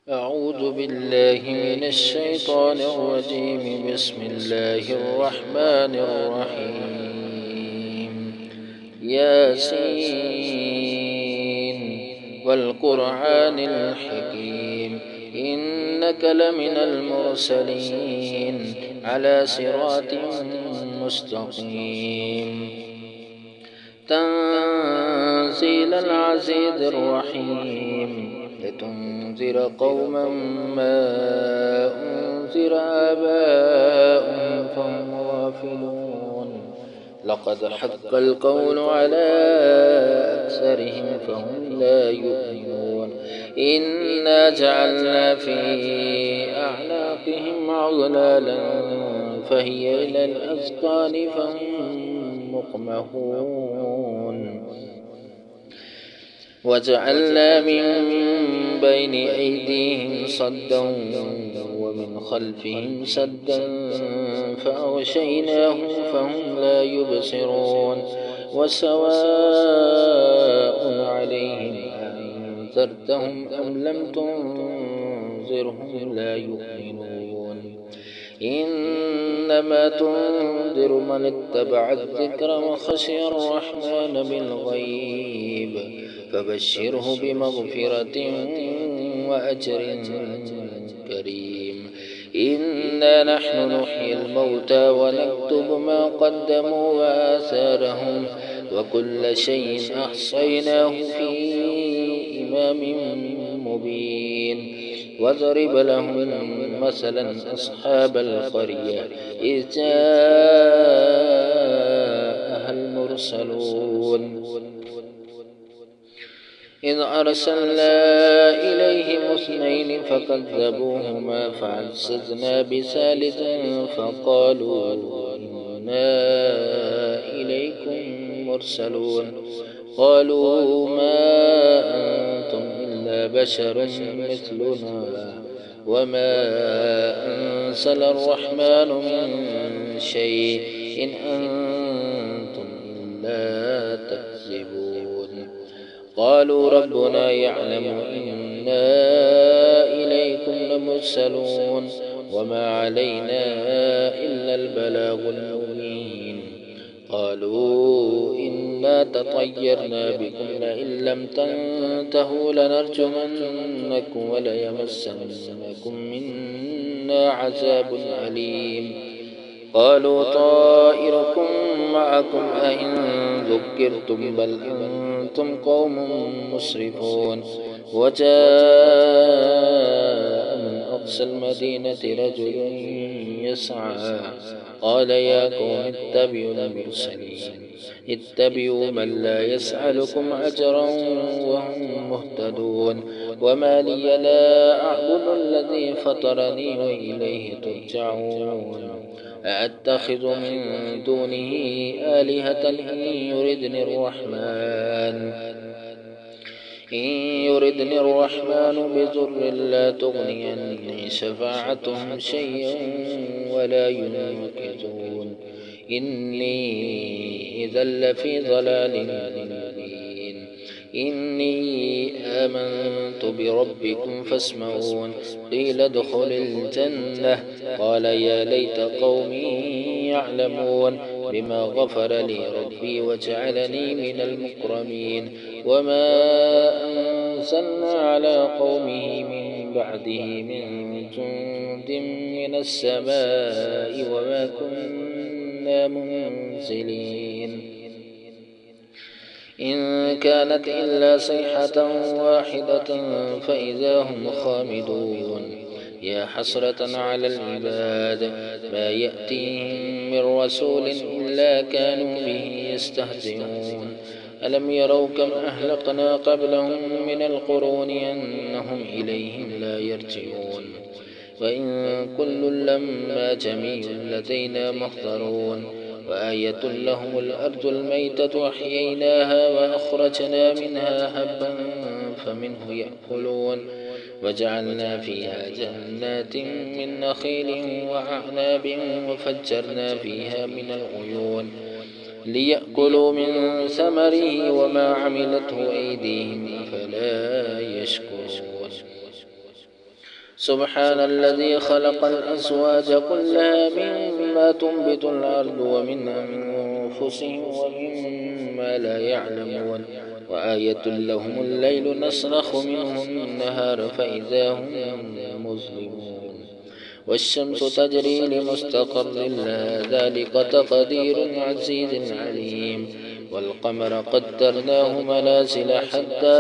أعوذ بالله من الشيطان الرجيم. بسم الله الرحمن الرحيم. ياسين والقرآن الحكيم، إنك لمن المرسلين على صراط مستقيم. تنزيل العزيز الرحيم، لتنذر قوما ما أنذر آباؤهم فهم غافلون. لقد حق القول على أكثرهم فهم لا يؤمنون. إنا جعلنا في أعناقهم أغلالا فهي إلى الأذقان فهم مقمحون. وجعلنا من بين أيديهم صدا ومن خلفهم سدا فأغشيناهم فهم لا يبصرون. وسواء عليهم أنذرتهم أم لم تنذرهم لا يؤمنون. إنما تنذر من اتبع الذكر وخشي الرحمن بالغيب فبشره بمغفرة وأجر كريم. إنا نحن نحيي الموتى ونكتب ما قدموا وآثارهم وكل شيء أحصيناه في إمام مبين. واضرب لهم مثلا أصحاب القرية إذ جاءها المرسلون إذ أرسلنا إليهم اثنين فكذبوهما فعززنا بثالث فقالوا إنا إليكم مرسلون. قالوا ما أنتم إلا بشر مثلنا وما أنزل الرحمن من شيء إن أنتم إلا تكذبون. قالوا ربنا يعلم إنا إليكم لمرسلون وما علينا إلا البلاغ المبين. قالوا إنا تطيرنا بكم لئن لم تنتهوا لنرجمنكم وليمسنكم منا عذاب أليم. قالوا طائركم معكم أئن ذكرتم بل أنتم قوم مسرفون. وجاء من أقصى المدينة رجل يسعى قال يا قوم اتبعوا المرسلين اتبعوا من لا يسألكم أجرا وهم مهتدون. وما لي لا أعبد الذي فطرني وإليه ترجعون. أأتخذ من دونه آلهة إن يردني الرحمن بضر لا تغني عني شفاعتهم شيئا ولا ينقذون. إني إذا لفي ضلال مبين. إني آمنت بربكم فاسمعون. قيل ادخل الجنة قال يا ليت قومي يعلمون بما غفر لي ربي وجعلني من المكرمين. وما أنزلنا على قومه من بعده من جند من السماء وما كنا منزلين. إن كانت إلا صيحة واحدة فإذا هم خامدون. يا حسرة على العباد ما يأتيهم من رسول إلا كانوا به يستهزئون. ألم يروا كم أهلقنا قبلهم من القرون أنهم إليهم لا يرجعون. وإن كل لما جميع لدينا محضرون. وآية لهم الأرض الميتة أحييناها وأخرجنا منها حبا فمنه يأكلون. وجعلنا فيها جنات من نخيل وأعناب وفجرنا فيها من العيون ليأكلوا من ثمره وما عملته أيديهم أفلا يشكرون. سبحان الذي خلق الأزواج كلها مما تنبت الأرض ومن أنفسهم ومما لا يعلمون وآية لهم الليل نسلخ منه النهار فإذا هم مظلمون والشمس تجري لمستقر لها ذلك تقدير عزيز عليم والقمر قدرناه منازل حتى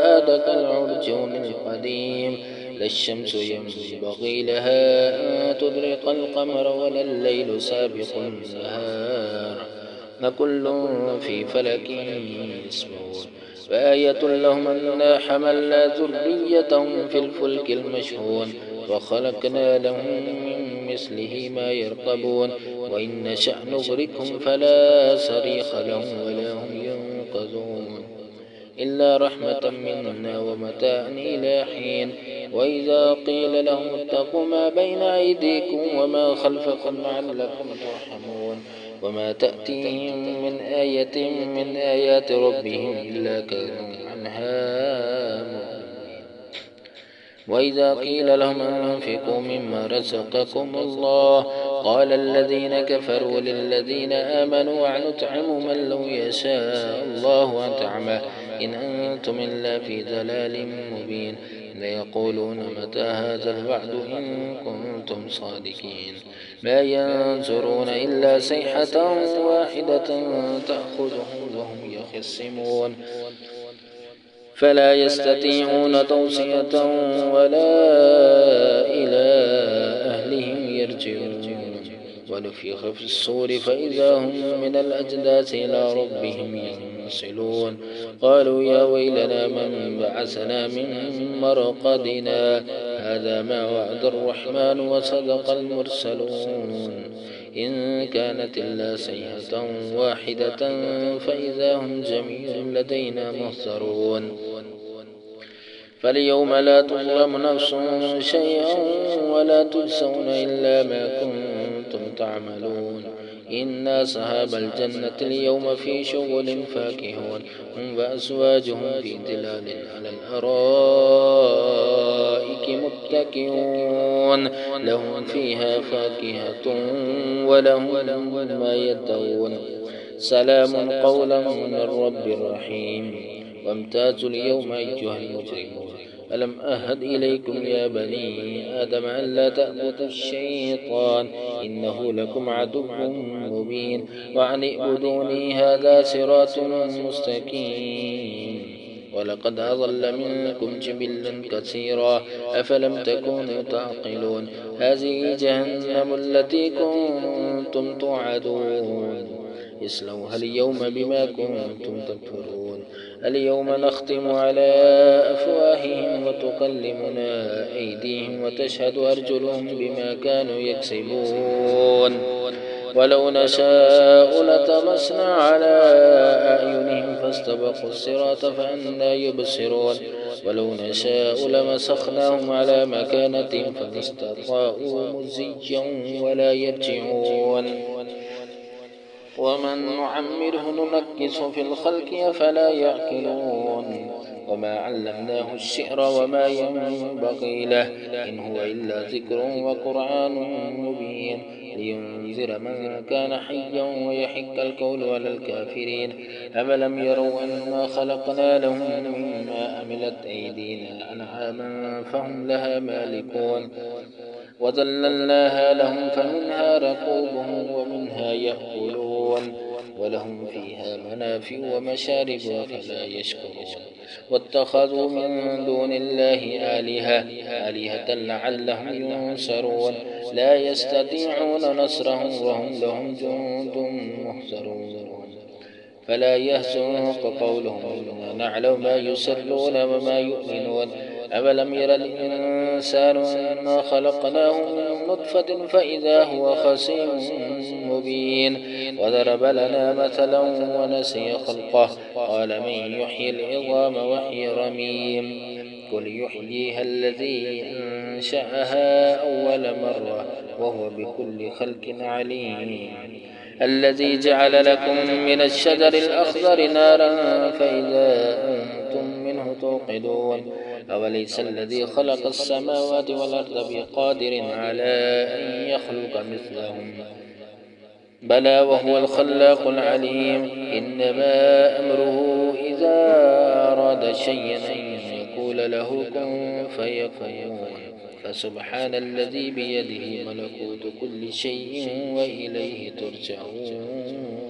عاد كالعرجون القديم لا الشمس ينبغي لها أن تدرك القمر ولا الليل سابق النهار كل في فلك يسبحون وآية لهم أنا حملنا ذريتهم في الفلك المشحون وخلقنا لهم من مثله ما يركبون وإن نشأ نغرقهم فلا صريخ لهم ولا هم ينقذون إلا رحمة منا ومتاعا إلى حين وإذا قيل لهم اتقوا ما بين أيديكم وما خلفكم لعلكم ترحمون وما تأتيهم من آية من آيات ربهم إلا كانوا عنها مؤمنين وإذا قيل لهم أنفقوا مما رزقكم الله قال الذين كفروا للذين آمنوا أنطعم من لو يشاء الله أطعمه إن أنتم إلا في ضلال مبين ليقولون متى هذا الوعد إن كنتم صادقين ما ينظرون إلا صيحة واحدة تأخذهم وهم يخصمون فلا يستطيعون توصية ولا إلى أهلهم يرجعون ونفخ في الصور فإذا هم من الأجداث إلى ربهم ينسلون قالوا يا ويلنا من بعثنا من مرقدنا هذا ما وعد الرحمن وصدق المرسلون إن كانت إلا صيحة واحدة فإذا هم جميع لدينا محضرون فاليوم لا تظلم نفس شيئا ولا تجزون إلا ما كنتم تعملون إن أصحاب الجنة اليوم في شغل فاكهون هم وأزواجهم في ظلال على الأرائك متكئون لهم فيها فاكهة ولهم ما يدعون سلام قولا من رب رحيم وامتازوا اليوم أيها المجرمون ألم أهد إليكم يا بني آدم أن لا تعبدوا الشيطان إنه لكم عدو مبين وأن اعبدوني هذا صراط مستقيم ولقد أضل منكم جبلا كثيرا أفلم تكونوا تعقلون هذه جهنم التي كنتم توعدون اصلوها اليوم بما كنتم تكفرون اليوم نختم على أفواههم وتكلمنا أيديهم وتشهد أرجلهم بما كانوا يكسبون ولو نشاء لطمسنا على أعينهم فاستبقوا الصراط فأنى يبصرون ولو نشاء لمسخناهم على مكانتهم فما استطاعوا مزيا ولا يرجعون ومن نعمره ننكس في الخلق أفلا يعقلون وما علمناه الشعر وما ينبغي له إن هو إلا ذكر وقرآن مبين لينذر من كان حيا ويحق القول على الكافرين أفلم يروا أنا خلقنا لهم مما عملت أيدينا أنعاما فهم لها مالكون وذللناها لهم فمنها ركوبهم ومنها يأكلون ولهم فيها منافع ومشارب فلا يشكرون واتخذوا من دون الله آلهة لعلهم ينصرون لا يستطيعون نصرهم وهم لهم جند محضرون فلا يحزنك قولهم إننا نعلم ما يسرون وما يؤمنون أولم ير الإنسان أنا خلقناه من نطفة فإذا هو خصيم مبين وضرب لنا مثلا ونسي خلقه قال من يحيي العظام وهي رميم قل يحييها الذي أنشأها أول مرة وهو بكل خلق عليم الذي جعل لكم من الشجر الأخضر نارا فإذا أنتم منه توقدون أوليس الذي خلق السماوات والأرض بقادر على أن يخلق مثلهم بلى وهو الخلاق العليم إنما أمره إذا أراد شيئا أن يقول له كن فيكون فسبحان الذي بيده ملكوت كل شيء وإليه ترجعون